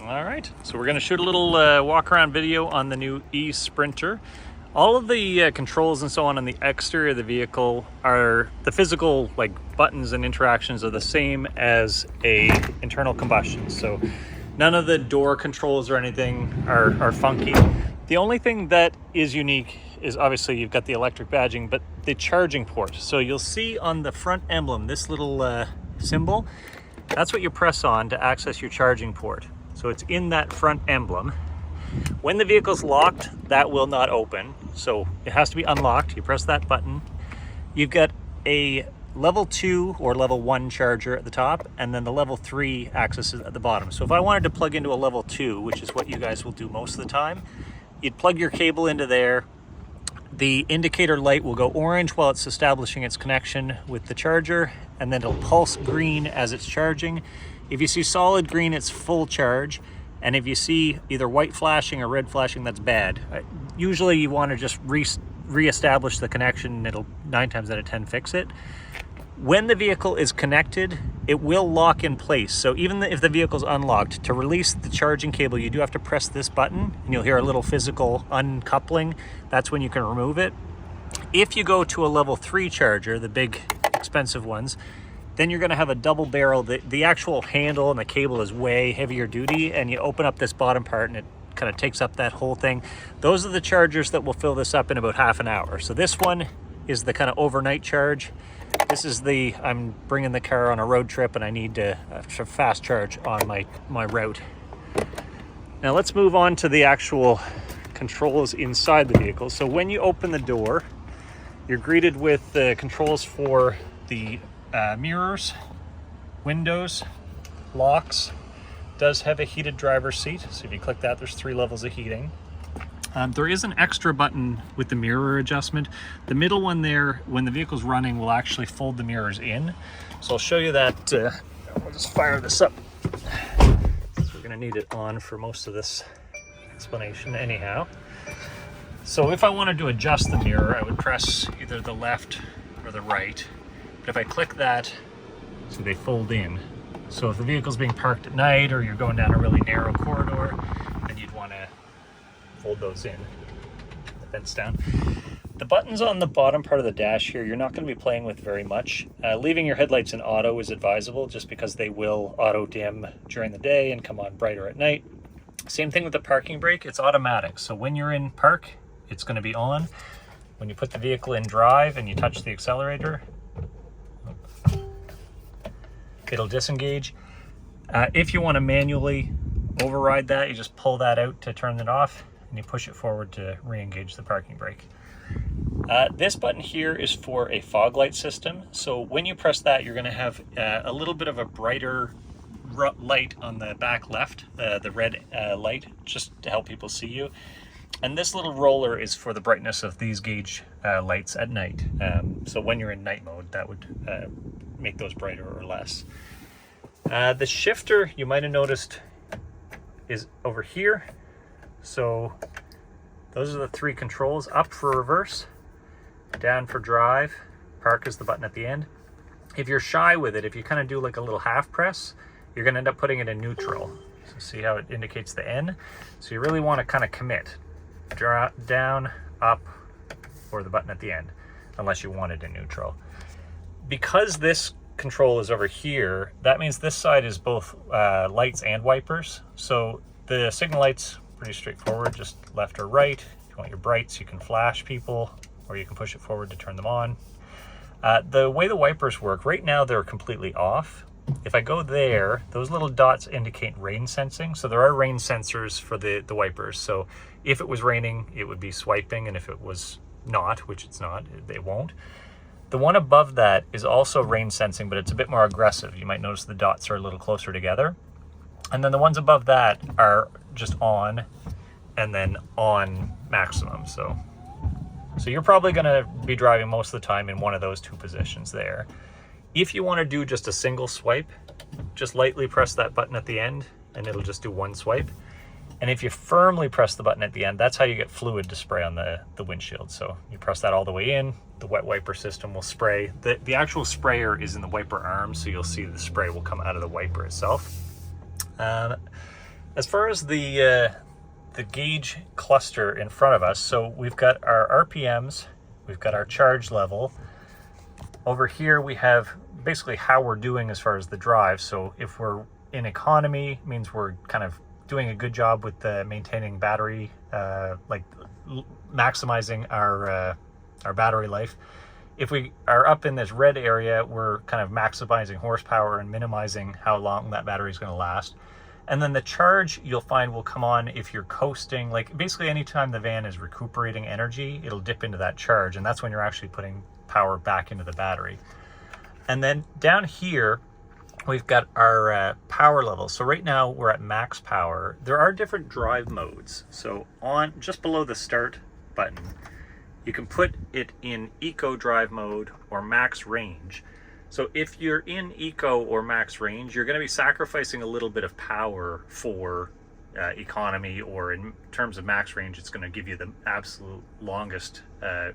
All right, so we're going to shoot a little walk around video on the new eSprinter. All of the controls and so on the exterior of the vehicle are the physical like buttons and interactions are the same as a internal combustion. So none of the door controls or anything are funky. The only thing that is unique is obviously you've got the electric badging, but the charging port. So you'll see on the front emblem, this little symbol, that's what you press on to access your charging port. So it's in that front emblem. When the vehicle's locked, that will not open. So it has to be unlocked. You press that button. You've got a level 2 or level 1 charger at the top, and then the level 3 accesses at the bottom. So if I wanted to plug into a level 2, which is what you guys will do most of the time, you'd plug your cable into there. The indicator light will go orange while it's establishing its connection with the charger, and then it'll pulse green as it's charging. If you see solid green, it's full charge. And if you see either white flashing or red flashing, that's bad. Usually you want to just re-establish the connection, and it'll 9 times out of 10 fix it. When the vehicle is connected, it will lock in place. So even if the vehicle's unlocked, to release the charging cable, you do have to press this button, and you'll hear a little physical uncoupling. That's when you can remove it. If you go to a level 3 charger, the big expensive ones, then you're going to have a double barrel. The actual handle and the cable is way heavier duty, and you open up this bottom part and it kind of takes up that whole thing. Those are the chargers that will fill this up in about half an hour. So this one is the kind of overnight charge. This is I'm bringing the car on a road trip and I need to fast charge on my route. Now let's move on to the actual controls inside the vehicle. So when you open the door, you're greeted with the controls for the mirrors, windows, locks. Does have a heated driver's seat, so if you click that, there's 3 levels of heating. There is an extra button with the mirror adjustment. The middle one there, when the vehicle's running, will actually fold the mirrors in. So I'll show you that. We'll just fire this up, since we're going to need it on for most of this explanation anyhow. So if I wanted to adjust the mirror, I would press either the left or the right. But if I click that, so they fold in. So if the vehicle's being parked at night or you're going down a really narrow corridor, then you'd want to fold those in, the vents down. The buttons on the bottom part of the dash here, you're not going to be playing with very much. Leaving your headlights in auto is advisable, just because they will auto dim during the day and come on brighter at night. Same thing with the parking brake, it's automatic. So when you're in park, it's going to be on. When you put the vehicle in drive and you touch the accelerator, it'll disengage. If you want to manually override that, you just pull that out to turn it off, and you push it forward to re-engage the parking brake. This button here is for a fog light system. So when you press that, you're going to have a little bit of a brighter light on the back left, the red light, just to help people see you. And this little roller is for the brightness of these gauge lights at night. So when you're in night mode, that would make those brighter or less. The shifter, you might have noticed, is over here. So those are the 3 controls: up for reverse, down for drive, park is the button at the end. If you're shy with it, if you kind of do like a little half press, you're going to end up putting it in neutral. So see how it indicates the N? So you really want to kind of commit. Down, up, or the button at the end, unless you want it in neutral. Because this control is over here, that means this side is both lights and wipers. So the signal lights, pretty straightforward, just left or right. If you want your brights, you can flash people, or you can push it forward to turn them on. The way the wipers work, right now they're completely off. If I go there, those little dots indicate rain sensing. So there are rain sensors for the wipers. So if it was raining, it would be swiping, and if it was not, which it's not, it won't. The one above that is also rain sensing, but it's a bit more aggressive. You might notice the dots are a little closer together. And then the ones above that are just on, and then on maximum. So you're probably going to be driving most of the time in one of those 2 positions there. If you want to do just a single swipe, just lightly press that button at the end, and it'll just do 1 swipe. And if you firmly press the button at the end, that's how you get fluid to spray on the windshield. So you press that all the way in, the wet wiper system will spray. The actual sprayer is in the wiper arm, so you'll see the spray will come out of the wiper itself. As far as the gauge cluster in front of us, so we've got our RPMs, we've got our charge level. Over here we have basically how we're doing as far as the drive. So if we're in economy, it means we're kind of doing a good job with maintaining battery, maximizing our battery life. If we are up in this red area, we're kind of maximizing horsepower and minimizing how long that battery is going to last. And then the charge, you'll find, will come on if you're coasting. Like basically anytime the van is recuperating energy, it'll dip into that charge, and that's when you're actually putting power back into the battery. And then down here, we've got our power level. So right now we're at max power. There are different drive modes. So on just below the start button, you can put it in eco drive mode or max range. So if you're in eco or max range, you're going to be sacrificing a little bit of power for economy, or in terms of max range, it's going to give you the absolute longest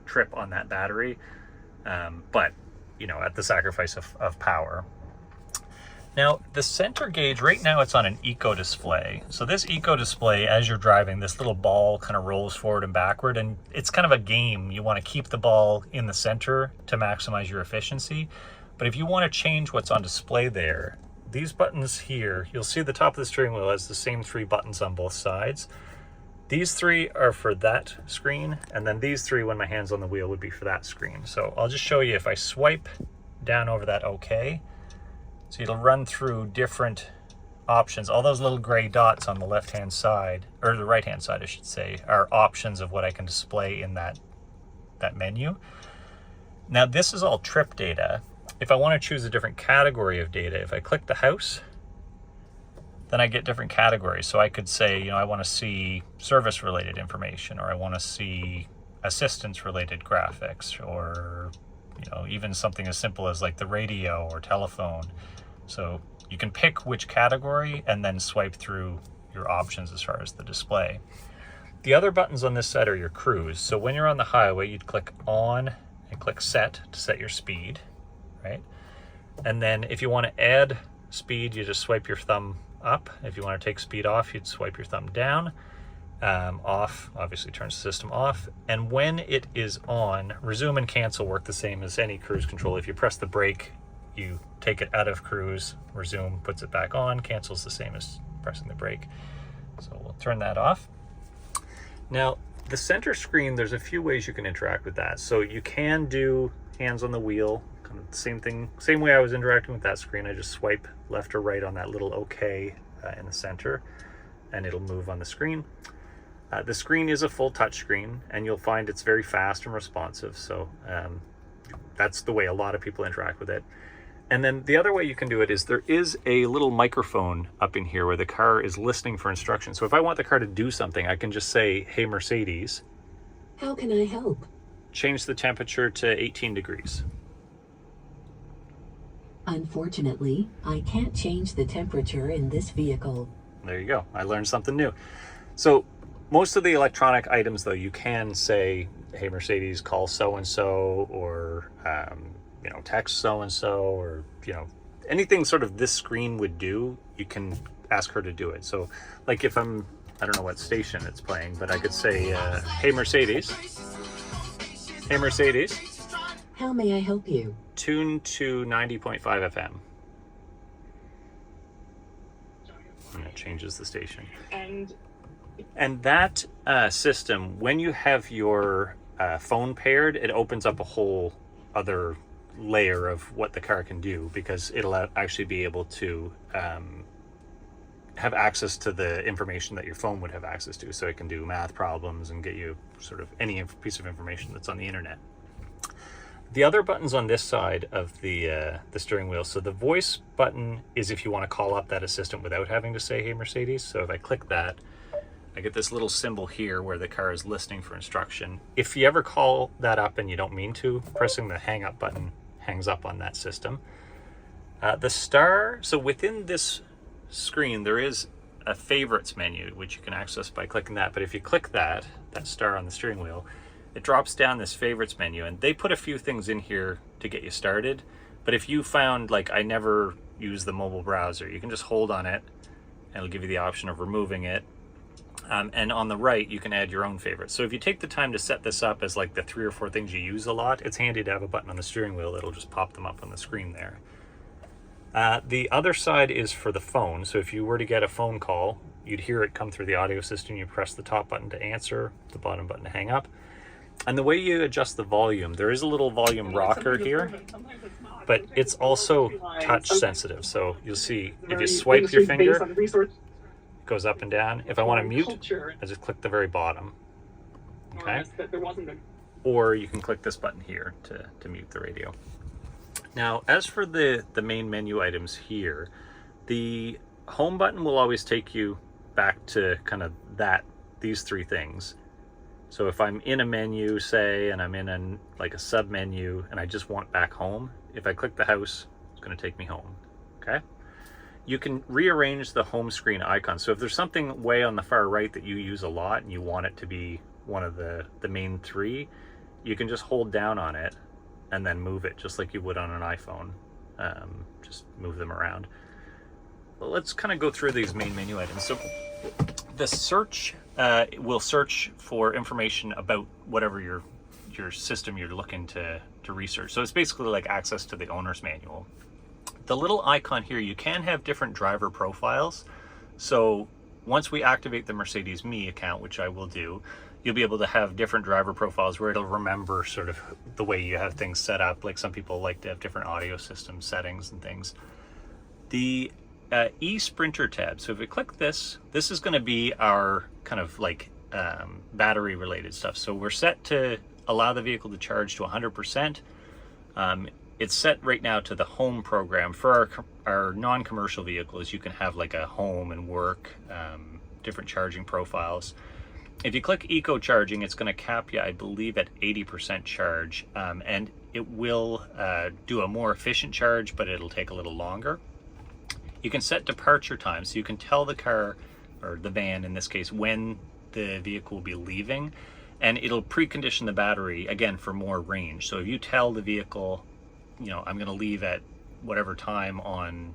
trip on that battery, but you know, at the sacrifice of power. Now the center gauge, right now it's on an eco display. So this eco display, as you're driving, this little ball kind of rolls forward and backward, and it's kind of a game. You want to keep the ball in the center to maximize your efficiency. But if you want to change what's on display there, these buttons here, you'll see the top of the steering wheel has the same 3 buttons on both sides. These 3 are for that screen, and then these 3, when my hand's on the wheel, would be for that screen. So I'll just show you if I swipe down over that OK. So it'll run through different options. All those little gray dots on the left-hand side, or the right-hand side, I should say, are options of what I can display in that menu. Now this is all trip data. If I want to choose a different category of data, if I click the house, then I get different categories. So I could say, you know, I want to see service-related information, or I want to see assistance-related graphics, or, you know, even something as simple as like the radio or telephone. So you can pick which category and then swipe through your options as far as the display. The other buttons on this side are your cruise. So when you're on the highway, you'd click on and click set to set your speed, right? And then if you want to add speed, you just swipe your thumb up. If you want to take speed off, you'd swipe your thumb down. Off obviously turns the system off. And when it is on, resume and cancel work the same as any cruise control. If you press the brake, you take it out of cruise, resume puts it back on, cancels the same as pressing the brake. So we'll turn that off. Now the center screen, there's a few ways you can interact with that. So you can do hands on the wheel, kind of the same thing, same way I was interacting with that screen. I just swipe left or right on that little OK in the center, and it'll move on the screen. The screen is a full touch screen, and you'll find it's very fast and responsive. So that's the way a lot of people interact with it. And then the other way you can do it is there is a little microphone up in here where the car is listening for instructions. So if I want the car to do something, I can just say, "Hey Mercedes, how can I help? Change the temperature to 18 degrees. Unfortunately, I can't change the temperature in this vehicle. There you go. I learned something new. So most of the electronic items, though, you can say, "Hey Mercedes, call so-and-so," or you know, text so-and-so, or, you know, anything sort of this screen would do, you can ask her to do it. So like if I don't know what station it's playing, but I could say, "Hey Mercedes, hey Mercedes, how may I help you? Tune to 90.5 FM. And it changes the station. And that system, when you have your phone paired, it opens up a whole other layer of what the car can do, because it'll actually be able to have access to the information that your phone would have access to. So it can do math problems and get you sort of any piece of information that's on the internet. The other buttons on this side of the steering wheel, so the voice button is if you want to call up that assistant without having to say, "Hey Mercedes." So if I click that, I get this little symbol here where the car is listening for instruction. If you ever call that up and you don't mean to, pressing the hang up button hangs up on that system. The star, so within this screen there is a favorites menu which you can access by clicking that, but if you click that star on the steering wheel, it drops down this favorites menu, and they put a few things in here to get you started. But if you found, like, I never use the mobile browser, you can just hold on it and it'll give you the option of removing it. And on the right, you can add your own favorites. So if you take the time to set this up as like the 3 or 4 things you use a lot, it's handy to have a button on the steering wheel that'll just pop them up on the screen there. The other side is for the phone. So if you were to get a phone call, you'd hear it come through the audio system. You press the top button to answer, the bottom button to hang up. And the way you adjust the volume, there is a little volume rocker here, but it's also touch sensitive. So you'll see if you swipe your finger, it goes up and down. If I want to mute, I just click the very bottom. Okay. Or you can click this button here to mute the radio. Now, as for the main menu items here, the home button will always take you back to kind of these 3 things. So if I'm in a menu, say, and I'm in like a sub menu and I just want back home, if I click the house, it's going to take me home. Okay. You can rearrange the home screen icon. So if there's something way on the far right that you use a lot and you want it to be one of the main 3, you can just hold down on it and then move it just like you would on an iPhone. Just move them around. Well, let's kind of go through these main menu items. So the search will search for information about whatever your system you're looking to research. So it's basically like access to the owner's manual. The little icon here, you can have different driver profiles. So once we activate the Mercedes Me account, which I will do, you'll be able to have different driver profiles where it'll remember sort of the way you have things set up. Like some people like to have different audio system settings and things. The eSprinter tab. So if we click this, this is going to be our kind of like battery related stuff. So we're set to allow the vehicle to charge to 100%. It's set right now to the home program. For our non-commercial vehicles, you can have like a home and work, different charging profiles. If you click eco charging, it's going to cap you, I believe, at 80% charge, and it will do a more efficient charge, but it'll take a little longer. You can set departure time, so you can tell the car, or the van in this case, when the vehicle will be leaving, and it'll precondition the battery, again, for more range. So if you tell the vehicle, you know, I'm going to leave at whatever time on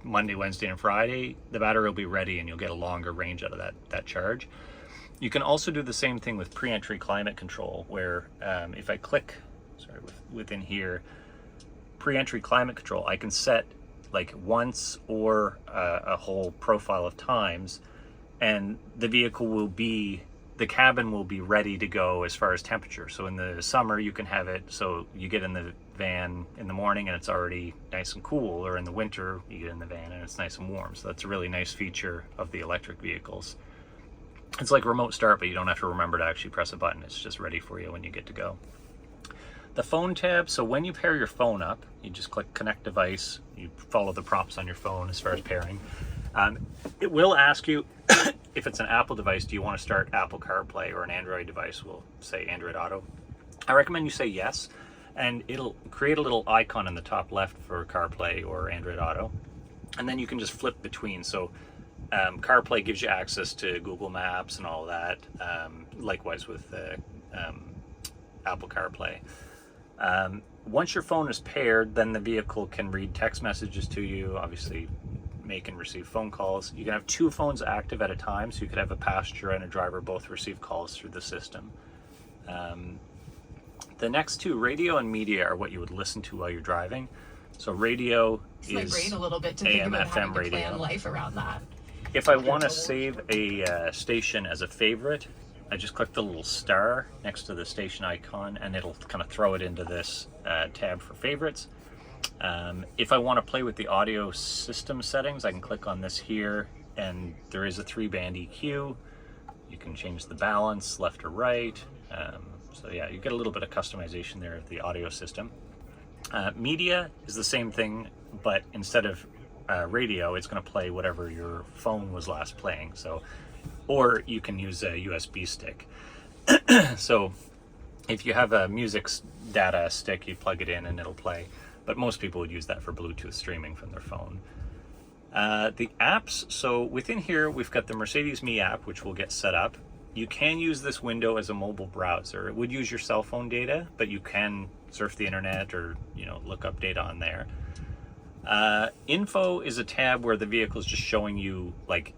Monday, Wednesday, and Friday, the battery will be ready and you'll get a longer range out of that charge. You can also do the same thing with pre-entry climate control, where if I click, within here, pre-entry climate control, I can set like once or a whole profile of times, and the vehicle will be, the cabin will be ready to go as far as temperature. So in the summer, you can have it so you get in the van in the morning and it's already nice and cool, or in the winter, you get in the van and it's nice and warm. So that's a really nice feature of the electric vehicles. It's like remote start, but you don't have to remember to actually press a button. It's just ready for you when you get to go. The phone tab, so when you pair your phone up, you just click connect device, you follow the prompts on your phone as far as pairing. It will ask you, if it's an Apple device, do you want to start Apple CarPlay, or an Android device will say Android Auto. I recommend you say yes, and it'll create a little icon in the top left for CarPlay or Android Auto, and then you can just flip between. So CarPlay gives you access to Google Maps and all that, likewise with Apple CarPlay. Once your phone is paired, then the vehicle can read text messages to you, obviously make and receive phone calls. You can have 2 phones active at a time, so you could have a passenger and a driver both receive calls through the system. The next 2, radio and media, are what you would listen to while you're driving. So radio is my brain a little bit to AM, think about FM having to radio. plan life around that. If I want to save a station as a favorite, I just click the little star next to the station icon, and it'll kind of throw it into this tab for favorites. If I want to play with the audio system settings, I can click on this here, and there is a 3-band EQ. You can change the balance left or right. So yeah, you get a little bit of customization there of the audio system. Media is the same thing, but instead of radio, it's going to play whatever your phone was last playing. So, or you can use a USB stick. So if you have a music data stick, you plug it in and it'll play. But most people would use that for Bluetooth streaming from their phone. The apps, so within here, we've got the Mercedes Me app, which will get set up. You can use this window as a mobile browser. It would use your cell phone data, but you can surf the internet or, you know, look up data on there. Info is a tab where the vehicle is just showing you like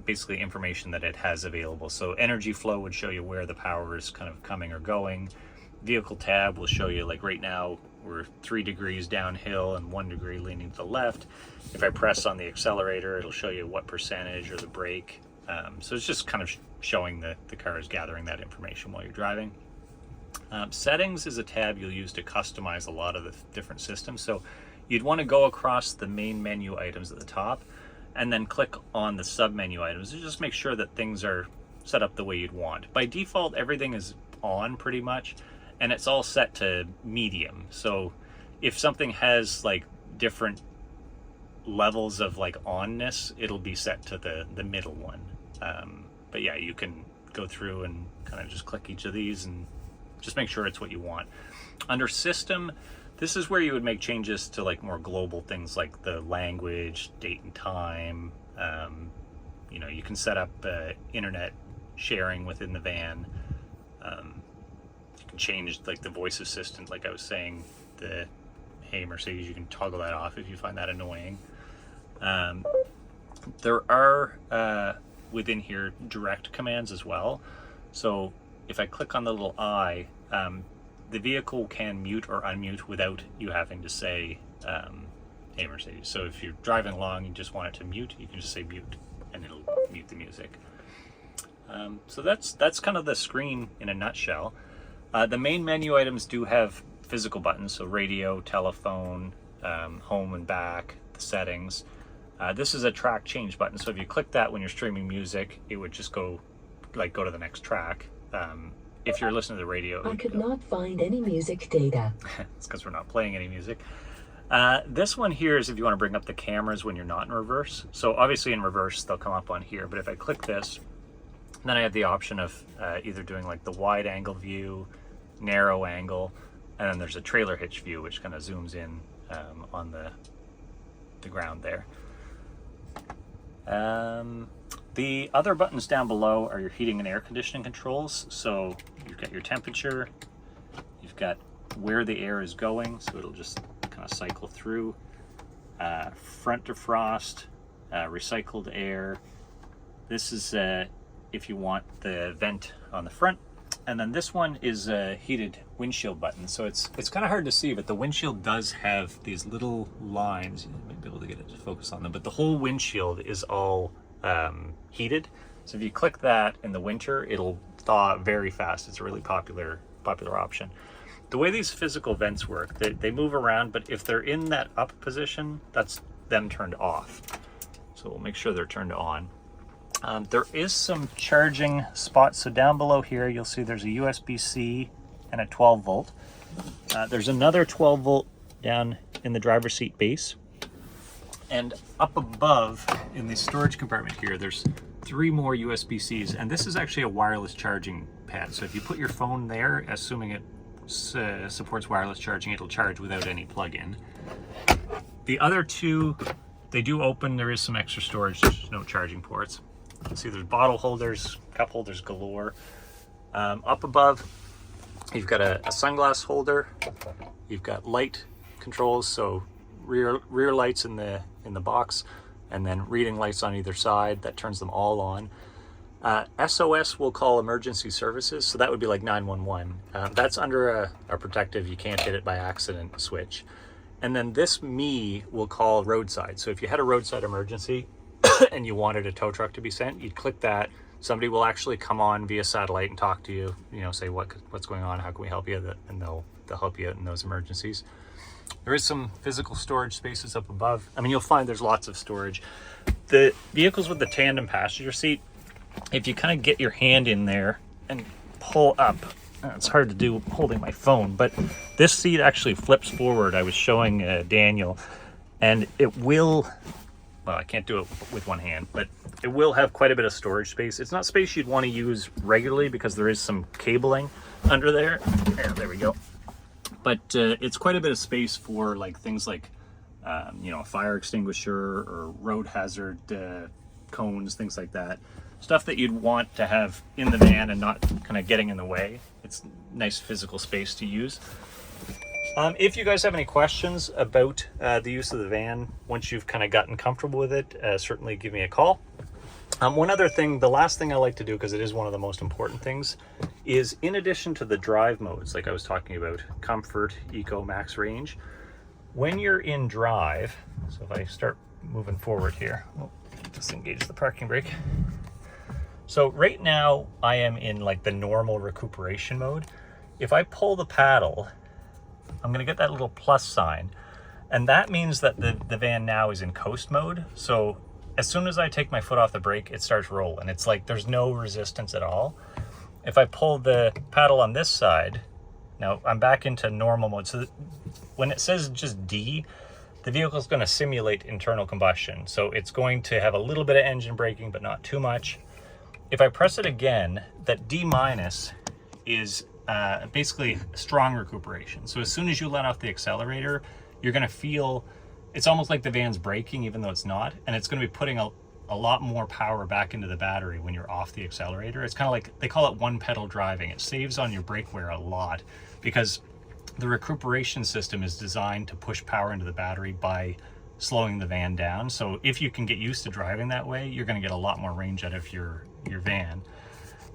basically information that it has available. So energy flow would show you where the power is kind of coming or going. Vehicle tab will show you, like right now we're 3 degrees downhill and 1 degree leaning to the left. If I press on the accelerator, it'll show you what percentage, or the brake. So it's just kind of showing that the car is gathering that information while you're driving. Settings is a tab you'll use to customize a lot of the different systems. So you'd want to go across the main menu items at the top and then click on the sub menu items to just make sure that things are set up the way you'd want. By default, everything is on pretty much, and it's all set to medium. So if something has like different levels of like onness, it'll be set to the middle one. But yeah, you can go through and kind of just click each of these and just make sure it's what you want. Under system, this is where you would make changes to like more global things like the language, date and time. You know, you can set up internet sharing within the van. You can change like the voice assistant, like I was saying, the "Hey Mercedes," you can toggle that off if you find that annoying. There are within here direct commands as well. So if I click on the little eye, the vehicle can mute or unmute without you having to say, "Hey Mercedes." So if you're driving along and you just want it to mute, you can just say mute and it'll mute the music. So that's kind of the screen in a nutshell. The main menu items do have physical buttons, so radio, telephone, home and back, the settings. This is a track change button, so if you click that when you're streaming music, it would just go to the next track. If you're listening to the radio, I could not find any music data. it's because we're not playing any music. This one here is if you want to bring up the cameras when you're not in reverse. So obviously in reverse they'll come up on here, but if I click this, then I have the option of either doing like the wide angle view, narrow angle, and then there's a trailer hitch view which kind of zooms in on the ground there. The other buttons down below are your heating and air conditioning controls. So you've got your temperature, you've got where the air is going, so it'll just kind of cycle through, front defrost, recycled air. This is if you want the vent on the front. And then this one is a heated windshield button. So it's kind of hard to see, but the windshield does have these little lines. You might be able to get it to focus on them, but the whole windshield is all heated. So if you click that in the winter, it'll thaw very fast. It's a really popular option. The way these physical vents work, they move around, but if they're in that up position, that's them turned off. So we'll make sure they're turned on. There is some charging spots. So down below here, you'll see there's a USB-C and a 12 volt. There's another 12 volt down in the driver's seat base. And up above in the storage compartment here, there's 3 more USB-Cs. And this is actually a wireless charging pad. So if you put your phone there, assuming it supports wireless charging, it'll charge without any plug-in. The other 2, they do open. There is some extra storage, there's no charging ports. You can see there's bottle holders, cup holders galore. Up above, you've got a sunglass holder. You've got light controls, so rear lights in the box, and then reading lights on either side. That turns them all on. SOS will call emergency services, so that would be like 911. That's under a protective, you can't hit it by accident switch. And then this Me will call roadside. So if you had a roadside emergency and you wanted a tow truck to be sent, you'd click that. Somebody will actually come on via satellite and talk to you, say what's going on, how can we help you, and they'll help you out in those emergencies. There is some physical storage spaces up above. I mean, you'll find there's lots of storage. The vehicles with the tandem passenger seat, if you kind of get your hand in there and pull up, it's hard to do holding my phone, but this seat actually flips forward. I was showing Daniel, and it will, well, I can't do it with one hand, but it will have quite a bit of storage space. It's not space you'd want to use regularly because there is some cabling under there. There we go. But it's quite a bit of space for like things like, a fire extinguisher or road hazard cones, things like that. Stuff that you'd want to have in the van and not kind of getting in the way. It's nice physical space to use. If you guys have any questions about the use of the van, once you've kind of gotten comfortable with it, certainly give me a call. One other thing, the last thing I like to do, because it is one of the most important things, is in addition to the drive modes, like I was talking about, comfort, eco, max range, when you're in drive, so if I start moving forward here, disengage the parking brake. So right now I am in like the normal recuperation mode. If I pull the paddle, I'm gonna get that little plus sign, and that means that the van now is in coast mode. So as soon as I take my foot off the brake, it starts rolling. It's like there's no resistance at all. If I pull the paddle on this side, now I'm back into normal mode. So when it says just D, the vehicle is going to simulate internal combustion. So it's going to have a little bit of engine braking, but not too much. If I press it again, that D minus is basically strong recuperation. So as soon as you let off the accelerator, you're going to feel, it's almost like the van's braking, even though it's not, and it's going to be putting a lot more power back into the battery when you're off the accelerator. It's kind of like, they call it one pedal driving. It saves on your brake wear a lot because the recuperation system is designed to push power into the battery by slowing the van down. So if you can get used to driving that way, you're going to get a lot more range out of your van.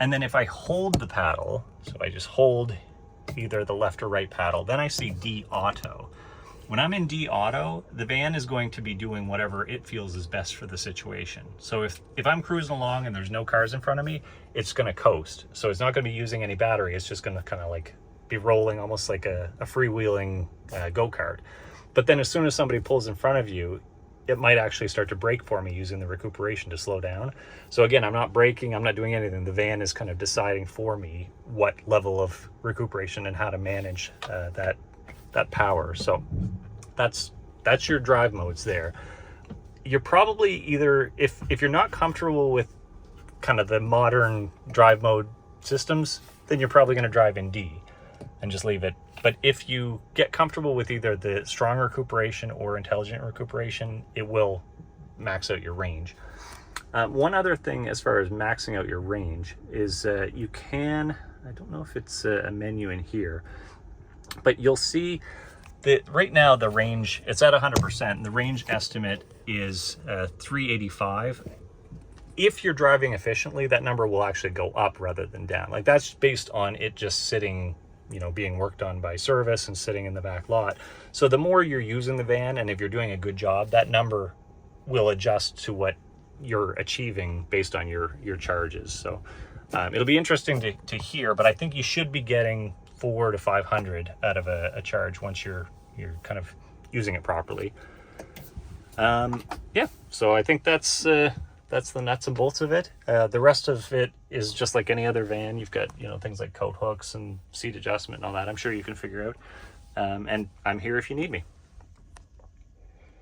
And then if I hold the paddle, so I just hold either the left or right paddle, then I see D auto. When I'm in D auto, the van is going to be doing whatever it feels is best for the situation. So if I'm cruising along and there's no cars in front of me, it's going to coast. So it's not going to be using any battery. It's just going to kind of like be rolling almost like a freewheeling go-kart. But then as soon as somebody pulls in front of you, it might actually start to brake for me using the recuperation to slow down. So again, I'm not braking, I'm not doing anything. The van is kind of deciding for me what level of recuperation and how to manage that power. So that's your drive modes there. You're probably either, if you're not comfortable with kind of the modern drive mode systems, then you're probably going to drive in D and just leave it. But if you get comfortable with either the strong recuperation or intelligent recuperation, it will max out your range. One other thing as far as maxing out your range is you can, I don't know if it's a menu in here, but you'll see that right now the range, it's at 100%. The range estimate is 385. If you're driving efficiently, that number will actually go up rather than down. Like that's based on it just sitting, you know, being worked on by service and sitting in the back lot. So the more you're using the van, and if you're doing a good job, that number will adjust to what you're achieving based on your charges. So it'll be interesting to hear, but I think you should be getting 400 to 500 out of a charge once you're kind of using it properly. Yeah, so I think that's the nuts and bolts of it. The rest of it is just like any other van. You've got, you know, things like coat hooks and seat adjustment and all that. I'm sure you can figure out. And I'm here if you need me.